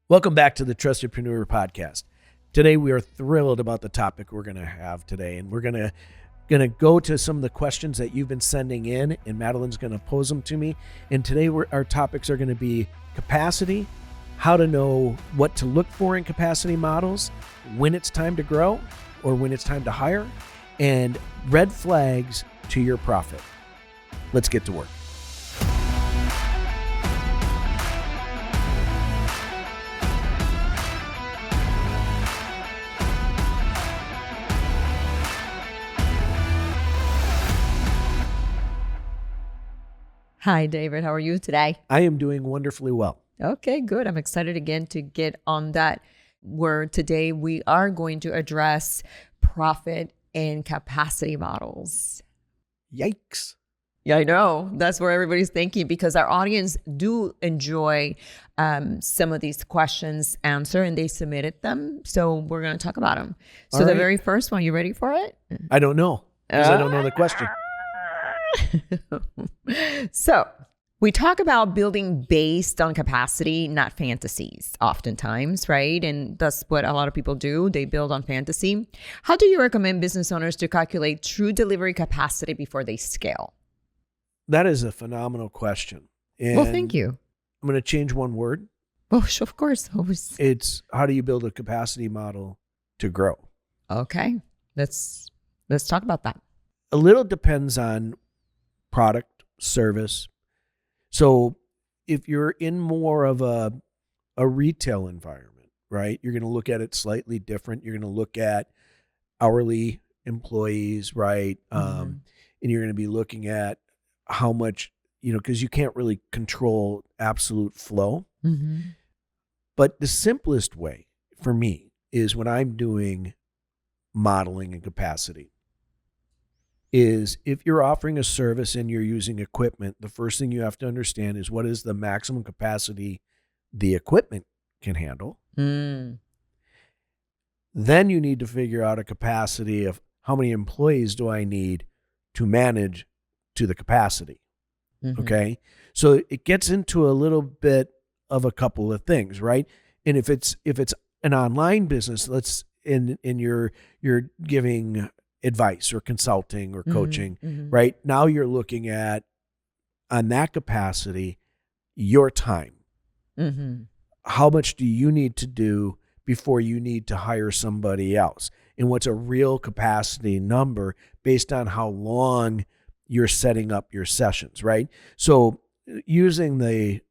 Welcome back to the Trustedpreneur podcast. Today we are thrilled about the topic we're going to have today, and we're going to go to some of the questions that you've been sending in, and Madeline's going to pose them to me. And today our topics are going to be capacity, how to know what to look for in capacity models, when it's time to grow or when it's time to hire, and red flags to your profit. Let's get to work. Hi, David. How are you today? I am doing wonderfully well. Okay, good. I'm excited again to get on that, where today we are going to address profit and capacity models. Yikes. Yeah, I know. That's where everybody's thinking, because our audience do enjoy some of these questions answered, and they submitted them. So we're going to talk about them. So All the right. very first one, you ready for it? I don't know, because I don't know the question. So we talk about building based on capacity, not fantasies oftentimes, right? And that's what a lot of people do. They build on fantasy. How do you recommend business owners to calculate true delivery capacity before they scale? That is a phenomenal question. And Well, thank you. I'm going to change one word. Oh, of course. Always. It's how do you build a capacity model to grow? Okay. Let's talk about that. A little depends on product, service. So if you're in more of a retail environment, right, you're going to look at it slightly different. You're going to look at hourly employees, right? And you're going to be looking at how much, because you can't really control absolute flow. Mm-hmm. But the simplest way for me is when I'm doing modeling and capacity is if you're offering a service and you're using equipment, the first thing you have to understand is what is the maximum capacity the equipment can handle. Mm. Then you need to figure out a capacity of how many employees do I need to manage to the capacity. Mm-hmm. Okay. So it gets into a little bit of a couple of things, right? And if it's an online business, and you're giving advice or consulting or coaching, right? Now you're looking at, on that capacity, your time. Mm-hmm. How much do you need to do before you need to hire somebody else? And what's a real capacity number based on how long you're setting up your sessions, right? So using the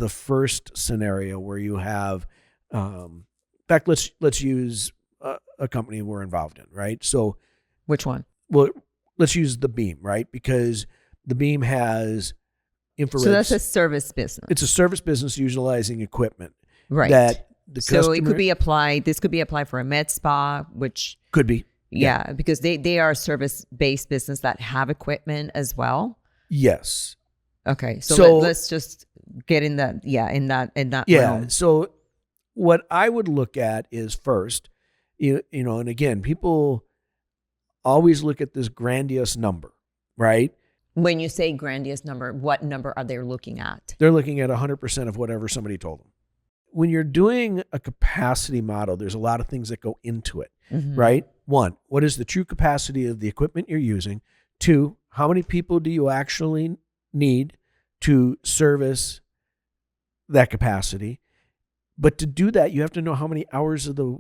first scenario where you have, in fact, let's use a company we're involved in, right? So, Which one? well, let's use the Beam, right? Because the Beam has infrared. So that's a service business. It's a service business utilizing equipment, Right. That the So customer it could be applied. This could be applied for a med spa, which could be. yeah, because they are a service-based business that have equipment as well. Yes. Okay, so, So- let's just get in that. Yeah, in that Yeah. realm. So what I would look at is first, and again, people always look at this grandiose number, right? When you say grandiose number, what number are they looking at? They're looking at 100% of whatever somebody told them. When you're doing a capacity model, there's a lot of things that go into it, right? One, what is the true capacity of the equipment you're using? Two, how many people do you actually need to service that capacity? But to do that, you have to know how many hours of the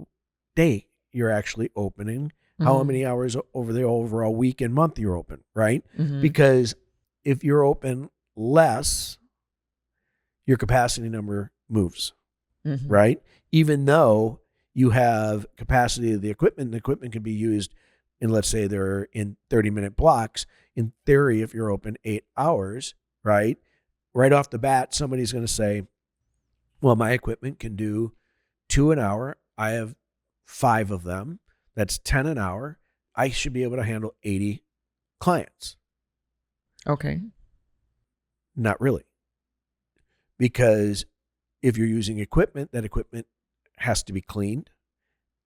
day you're actually opening, how many hours over the overall week and month you're open, right? Because if you're open less, your capacity number moves, right? Even though you have capacity of the equipment can be used in, let's say they're in 30-minute blocks. In theory, if you're open 8 hours, right off the bat, somebody's going to say, well, my equipment can do 2 an hour. I have 5 of them. That's 10 an hour. I should be able to handle 80 clients. Okay. Not really. Because if you're using equipment, that equipment has to be cleaned.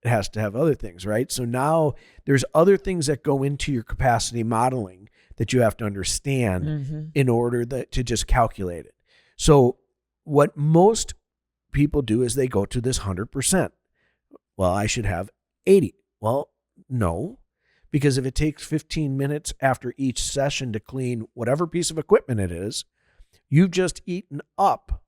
It has to have other things, right? So now there's other things that go into your capacity modeling that you have to understand in order to just calculate it. So what most people do is they go to this 100%. Well, I should have 80. Well, no, because if it takes 15 minutes after each session to clean whatever piece of equipment it is, you've just eaten up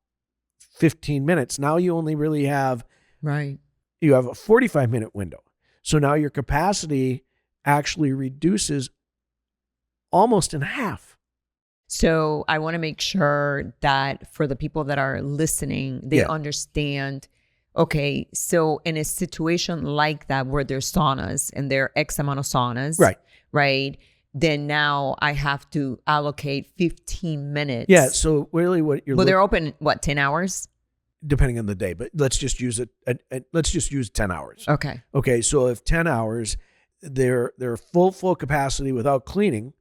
15 minutes. Now you only really have, you have a 45-minute window. So now your capacity actually reduces almost in half. So I want to make sure that for the people that are listening, they understand, okay, so in a situation like that where there's saunas and there are X amount of saunas, right? Then now I have to allocate 15 minutes. Yeah, so really what you're they're open, 10 hours? Depending on the day, but let's just use let's just use 10 hours. Okay, so if 10 hours, their full capacity without cleaning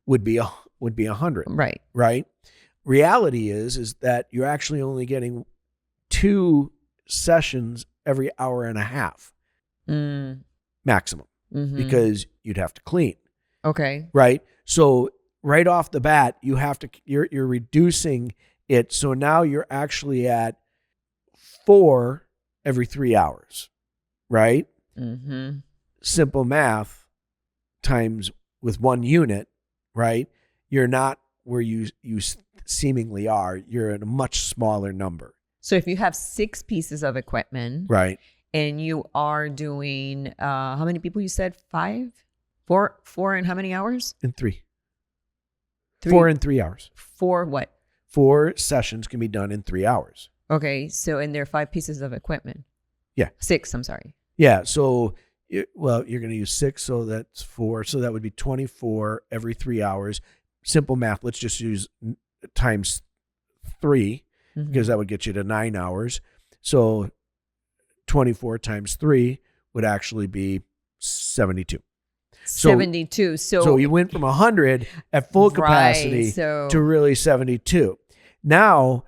would be 100. Right. Reality is that you're actually only getting 2 sessions every hour and a half maximum because you'd have to clean. Right. So right off the bat, you're reducing it. So now you're actually at 4 every 3 hours. Right. Simple math times with 1 unit. Right. You're not where you seemingly are. You're at a much smaller number. So if you have 6 pieces of equipment, right, and you are doing how many people you said? 5, 4 in how many hours? In 3. 4 in 3 hours. 4 what? 4 sessions can be done in 3 hours. Okay, so and there are 5 pieces of equipment. Yeah, 6. I'm sorry. Yeah, so you're going to use 6, so that's 4. So that would be 24 every 3 hours. Simple math. Let's just use times 3 because that would get you to 9 hours. So 24 times 3 would actually be 72. 72. So you went from 100 at full capacity to really 72. Now,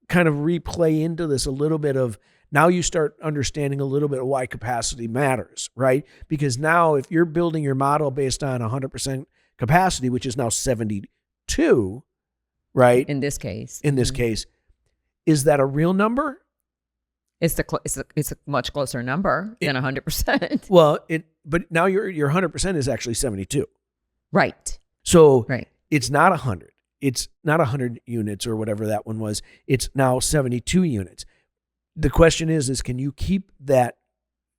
kind of replay into this a little bit of, now you start understanding a little bit of why capacity matters, right? Because now if you're building your model based on 100% capacity, which is now 72, right? In this case. Is that a real number? It's a much closer number than 100%. Well, but now your 100% is actually 72. Right. So it's not 100. It's not 100 units or whatever that one was. It's now 72 units. The question is can you keep that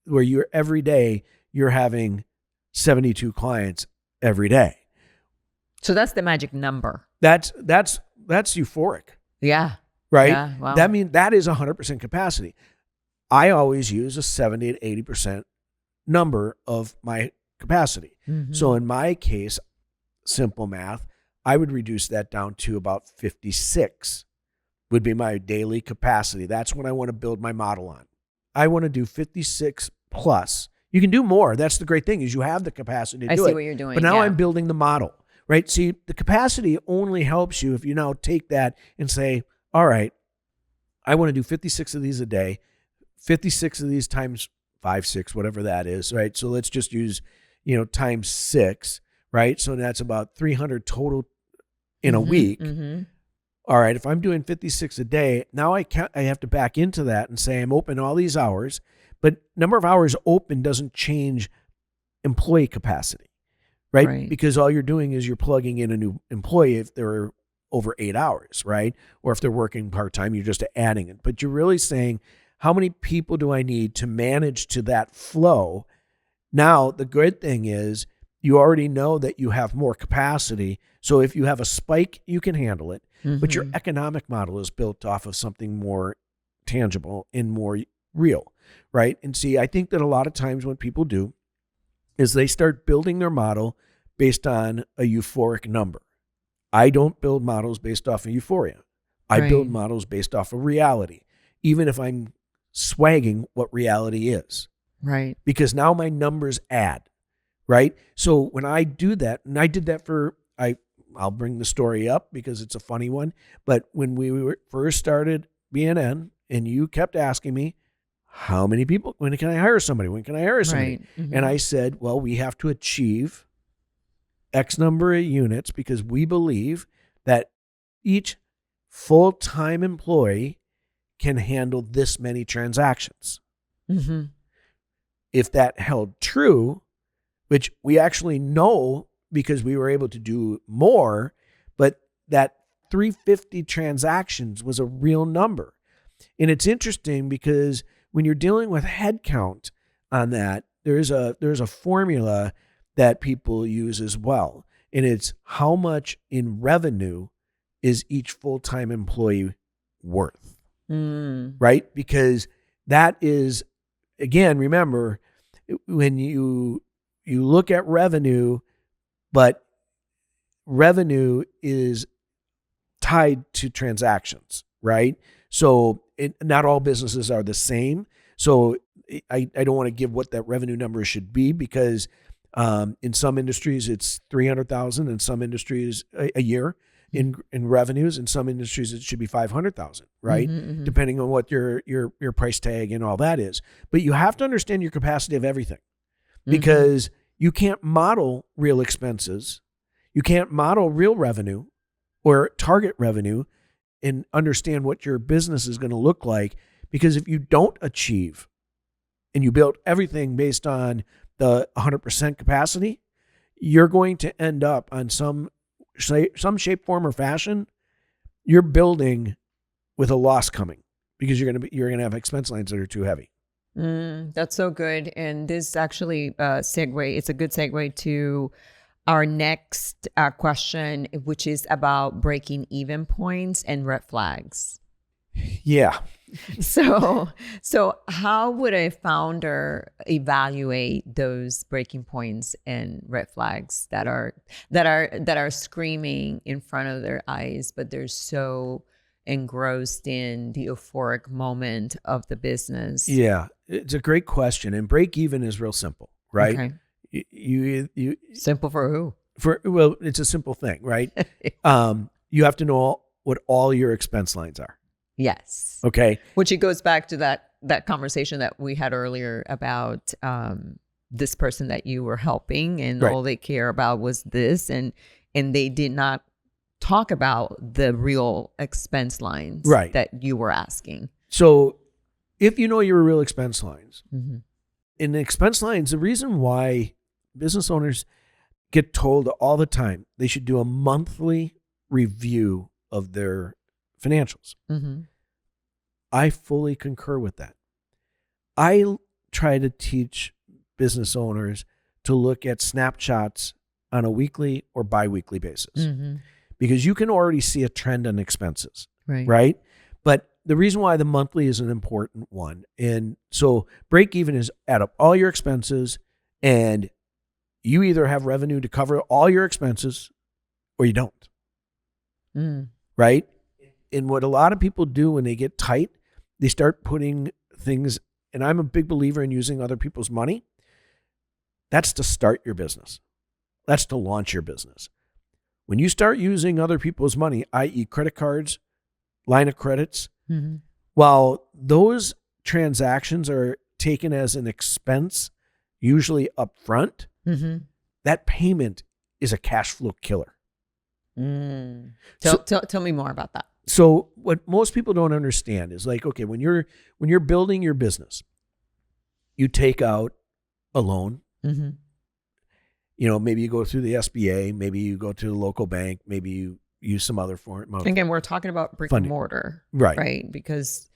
where you're every day you're having 72 clients every day? So that's the magic number. That's euphoric. Yeah. Right? Yeah, wow. That means that is 100% capacity. I always use a 70 to 80% number of my capacity. So in my case, simple math, I would reduce that down to about 56 would be my daily capacity. That's what I want to build my model on. I want to do 56 plus. You can do more. That's the great thing is you have the capacity to do it. I see what you're doing. But now I'm building the model, right? See, the capacity only helps you if you now take that and say, all right, I want to do 56 of these a day, 56 of these times 5, 6, whatever that is, right? So let's just use, times 6, right? So that's about 300 total in a week. All right, if I'm doing 56 a day, now I have to back into that and say I'm open all these hours, but number of hours open doesn't change employee capacity, right? Because all you're doing is you're plugging in a new employee if they're over 8 hours, right? Or if they're working part-time, you're just adding it. But you're really saying, how many people do I need to manage to that flow? Now, the good thing is you already know that you have more capacity. So if you have a spike, you can handle it. But your economic model is built off of something more tangible and more real, right? And see, I think that a lot of times what people do is they start building their model based on a euphoric number. I don't build models based off of euphoria. I build models based off of reality, even if I'm swagging what reality is. Right. Because now my numbers add, right? So when I do that, and I did that I'll bring the story up because it's a funny one, but when we first started BNN and you kept asking me, how many people, when can I hire somebody? When can I hire somebody? And I said, well, we have to achieve X number of units because we believe that each full-time employee can handle this many transactions. Mm-hmm. If that held true, which we actually know because we were able to do more, but that 350 transactions was a real number. And it's interesting because when you're dealing with headcount on that, there's a formula that people use as well. And it's how much in revenue is each full-time employee worth, right? Because that is, again, remember, when you look at revenue, but revenue is tied to transactions, right? So not all businesses are the same. So I don't want to give what that revenue number should be because in some industries it's 300,000, in some industries a year in revenues, in some industries it should be 500,000, right? Depending on what your price tag and all that is. But you have to understand your capacity of everything because you can't model real expenses. You can't model real revenue or target revenue and understand what your business is going to look like, because if you don't achieve and you build everything based on the 100% capacity, you're going to end up on some shape, form, or fashion. You're building with a loss coming because you're going to have expense lines that are too heavy. That's so good. And this actually segue. It's a good segue to our next question, which is about breaking even points and red flags. Yeah. So how would a founder evaluate those breaking points and red flags that are screaming in front of their eyes, but they're so engrossed in the euphoric moment of the business? Yeah, it's a great question. And break even is real simple, right? Okay. You Simple for who? Well, it's a simple thing, right? You have to know what all your expense lines are. Yes. Okay. Which it goes back to that conversation that we had earlier about this person that you were helping, and right. all they care about was this, and they did not talk about the real expense lines right. that you were asking. So if you know your real expense lines, in the expense lines, the reason why business owners get told all the time they should do a monthly review of their financials. I fully concur with that. I try to teach business owners to look at snapshots on a weekly or biweekly basis because you can already see a trend on expenses, right? But the reason why the monthly is an important one, and so break even is add up all your expenses, and you either have revenue to cover all your expenses or you don't, right? And what a lot of people do when they get tight, they start putting things, and I'm a big believer in using other people's money. That's to start your business. That's to launch your business. When you start using other people's money, i.e. credit cards, line of credits, while those transactions are taken as an expense, usually up front, that payment is a cash flow killer. Tell me more about that. So what most people don't understand is like, okay, when you're building your business, you take out a loan. You know, maybe you go through the SBA, maybe you go to the local bank, maybe you use some other form. Again, we're talking about brick and mortar, right? Because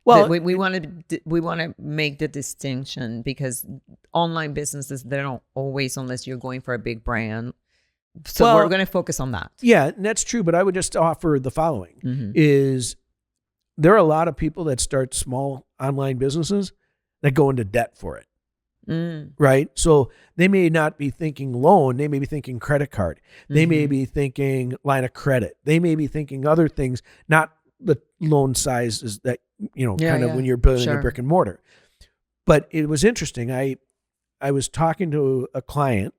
we want to make the distinction, because online businesses, they don't always, unless you're going for a big brand. So we're going to focus on that. Yeah, and that's true. But I would just offer the following: is there are a lot of people that start small online businesses that go into debt for it. Right? So they may not be thinking loan. They may be thinking credit card. They may be thinking line of credit. They may be thinking other things, not the loan sizes that, when you're building a brick and mortar. But it was interesting. I was talking to a client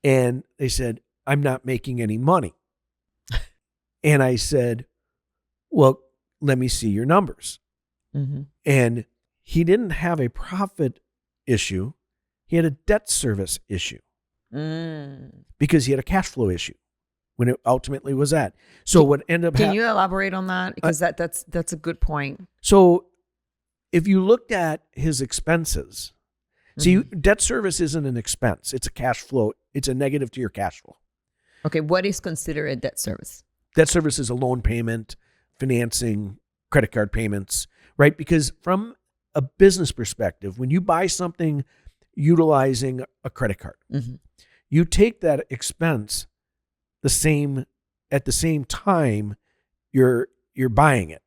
and they said, I'm not making any money. And I said, well, let me see your numbers. And he didn't have a profit issue. He had a debt service issue because he had a cash flow issue when it ultimately was at. So what ended up Can you elaborate on that? Because that's a good point. So if you looked at his expenses, see, debt service isn't an expense. It's a cash flow. It's a negative to your cash flow. Okay, what is considered a debt service? Debt service is a loan payment, financing, credit card payments, right? Because from a business perspective, when you buy something utilizing a credit card, you take that expense at the same time you're buying it,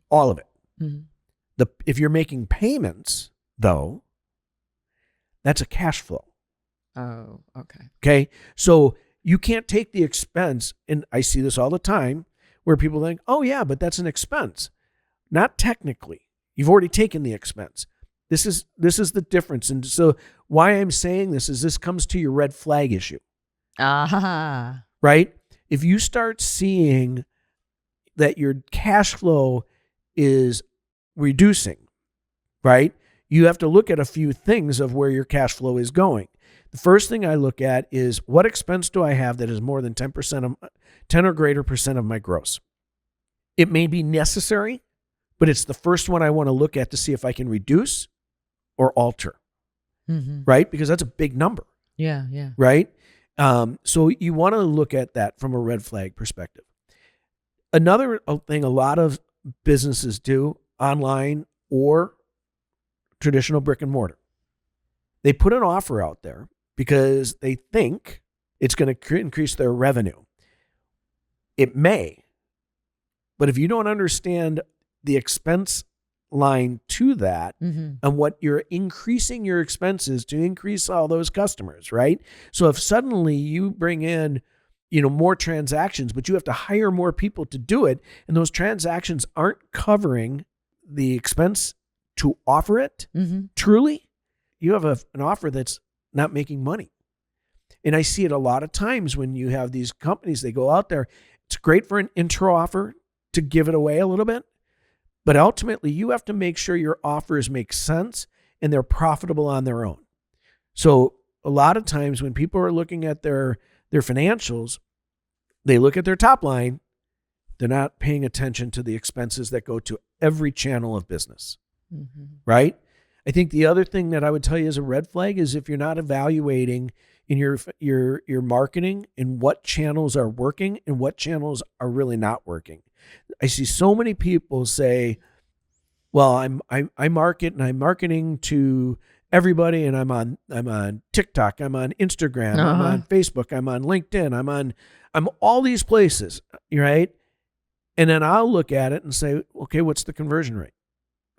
all of it. If you're making payments, though, that's a cash flow. Oh, okay. Okay, so you can't take the expense, and I see this all the time, where people think, "Oh yeah, but that's an expense." Not technically. You've already taken the expense. This is the difference, and so why I'm saying this is this comes to your red flag issue. Right? If you start seeing that your cash flow is reducing, right? You have to look at a few things of where your cash flow is going. The first thing I look at is what expense do I have that is more than 10 or greater percent of my gross? It may be necessary, but it's the first one I want to look at to see if I can reduce or alter, right? Because that's a big number. Yeah. Right? So you want to look at that from a red flag perspective. Another thing a lot of businesses do online or traditional brick and mortar, they put an offer out there because they think it's going to increase their revenue. It may, but if you don't understand the expense line to that and what you're increasing your expenses to increase all those customers, right? So if suddenly you bring in, more transactions, but you have to hire more people to do it, and those transactions aren't covering the expense to offer it, truly, you have an offer that's not making money. And I see it a lot of times when you have these companies, they go out there, it's great for an intro offer to give it away a little bit, but ultimately you have to make sure your offers make sense and they're profitable on their own. So a lot of times when people are looking at their financials, they look at their top line, they're not paying attention to the expenses that go to every channel of business, right? I think the other thing that I would tell you as a red flag is if you're not evaluating in your marketing and what channels are working and what channels are really not working. I see so many people say, well, I market and I'm marketing to everybody, and I'm on TikTok, I'm on Instagram, I'm on Facebook, I'm on LinkedIn, I'm all these places, right? And then I'll look at it and say, okay, what's the conversion rate?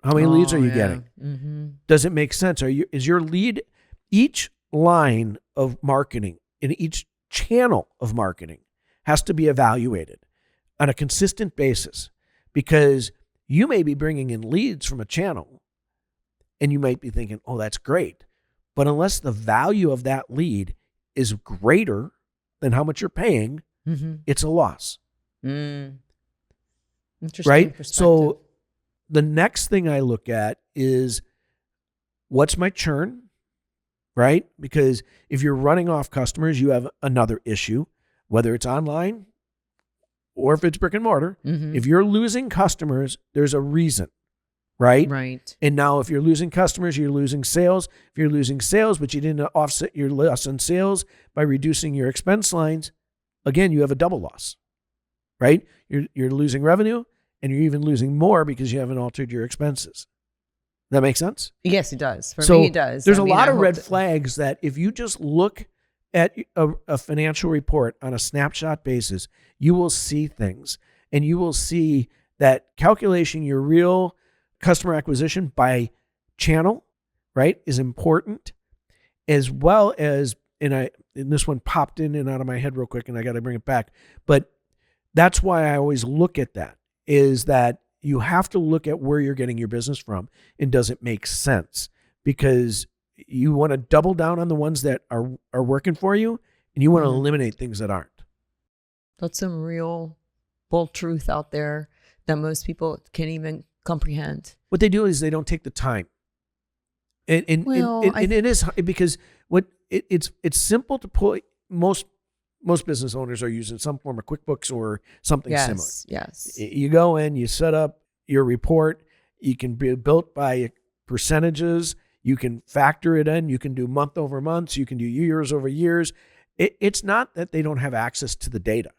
How many leads are you getting? Does it make sense? Is your lead, each line of marketing in each channel of marketing has to be evaluated on a consistent basis, because you may be bringing in leads from a channel and you might be thinking, oh, that's great. But unless the value of that lead is greater than how much you're paying, it's a loss. Interesting right? So the next thing I look at is what's my churn, right? Because if you're running off customers, you have another issue, whether it's online or if it's brick and mortar. If you're losing customers, there's a reason, right? Right. And now if you're losing customers, you're losing sales. If you're losing sales, but you didn't offset your loss on sales by reducing your expense lines, again, you have a double loss, right? You're losing revenue, and you're even losing more because you haven't altered your expenses. That make sense? Yes, it does. For me, it does. There's a lot of red flags that if you just look at a financial report on a snapshot basis, you will see things, and you will see that calculating your real customer acquisition by channel, right, is important, as well as, and this one popped in and out of my head real quick, and I got to bring it back. But that's why I always look at that, is that you have to look at where you're getting your business from and does it make sense, because you want to double down on the ones that are working for you, and you want to eliminate things that aren't. That's some real bold truth out there that most people can't even comprehend. What they do is they don't take the time. And it is because it's simple to put most most business owners are using some form of QuickBooks or something similar. Yes. You go in, you set up your report. You can be built by percentages. You can factor it in. You can do month over months. You can do years over years. It's not that they don't have access to the data.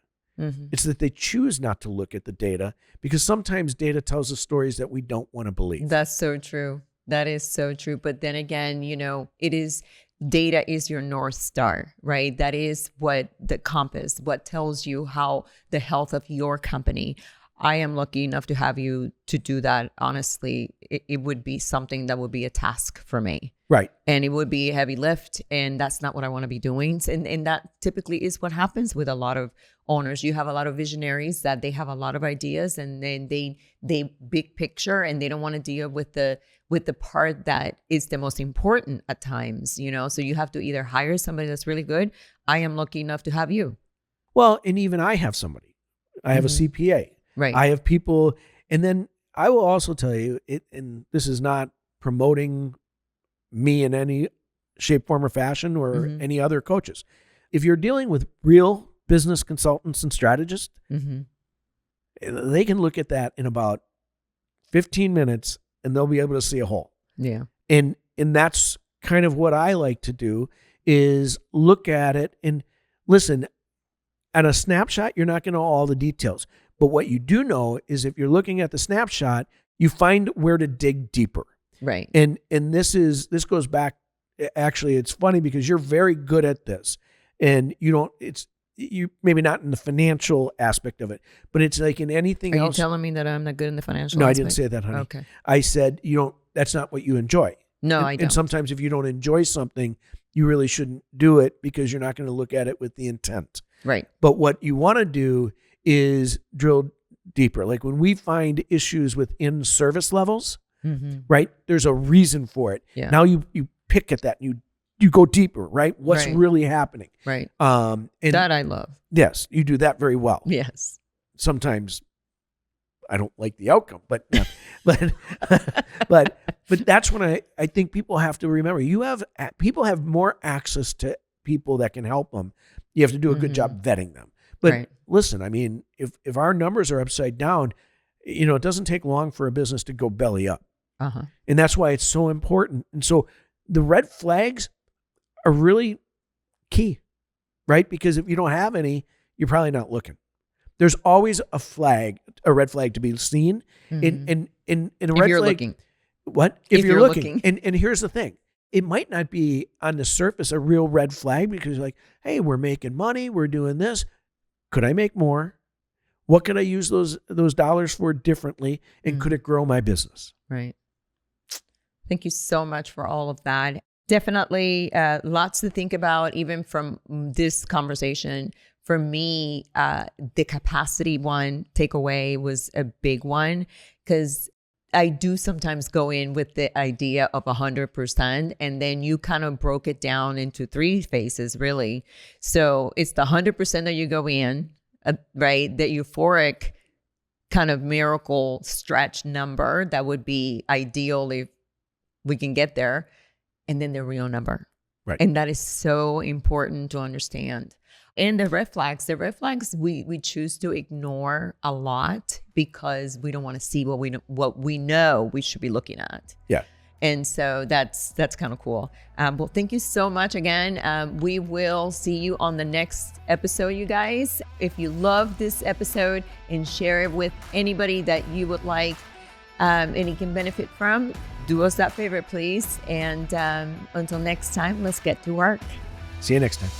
It's that they choose not to look at the data because sometimes data tells us stories that we don't want to believe. That's so true. That is so true. But then again, data is your North Star, right? That is what the compass, what tells you how the health of your company. I am lucky enough to have you to do that. Honestly, it would be something that would be a task for me. Right. And it would be a heavy lift. And that's not what I want to be doing. And that typically is what happens with a lot of owners. You have a lot of visionaries that they have a lot of ideas and then they big picture and they don't want to deal with the part that is the most important at times, so you have to either hire somebody that's really good. I am lucky enough to have you. Well, and even I have somebody. I have a CPA. Right. I have people. And then I will also tell you, and this is not promoting me in any shape, form, or fashion or any other coaches. If you're dealing with real business consultants and strategists, they can look at that in about 15 minutes and they'll be able to see a hole. Yeah. And that's kind of what I like to do is look at it and listen, at a snapshot, you're not going to know all the details. But what you do know is if you're looking at the snapshot, you find where to dig deeper. Right. And this goes back, actually, it's funny because you're very good at this and you maybe not in the financial aspect of it, but it's like in anything else. Are you telling me that I'm not good in the financial No, aspect? I didn't say that, honey. Okay. I said, that's not what you enjoy. No, I don't. And sometimes if you don't enjoy something, you really shouldn't do it because you're not going to look at it with the intent. Right. But what you want to do is drill deeper. Like when we find issues within service levels, right? There's a reason for it. Yeah. Now you pick at that and you go deeper, right? What's really happening? Right. And that I love. Yes, you do that very well. Yes. Sometimes I don't like the outcome, but yeah. but that's when I think people have to remember people have more access to people that can help them. You have to do a good job vetting them. But listen, I mean, if our numbers are upside down, it doesn't take long for a business to go belly up. And that's why it's so important. And so the red flags are really key, right? Because if you don't have any, you're probably not looking. There's always a red flag to be seen. In a red if you're flag, looking. What? If you're looking. And here's the thing. It might not be on the surface a real red flag because you're like, hey, we're making money. We're doing this. Could I make more? What could I use those dollars for differently? And could it grow my business? Right. Thank you so much for all of that. Definitely lots to think about, even from this conversation. For me, the capacity takeaway was a big one because I do sometimes go in with the idea of 100%, and then you kind of broke it down into 3 phases, really. So it's the 100% that you go in, right? The euphoric kind of miracle stretch number that would be ideal if we can get there, and then the real number. Right. And that is so important to understand. And the red flags we choose to ignore a lot because we don't want to see what we know we should be looking at. Yeah. And so that's kind of cool. Well, thank you so much again. We will see you on the next episode, you guys. If you love this episode and share it with anybody that you would like and you can benefit from, do us that favor, please. And until next time, let's get to work. See you next time.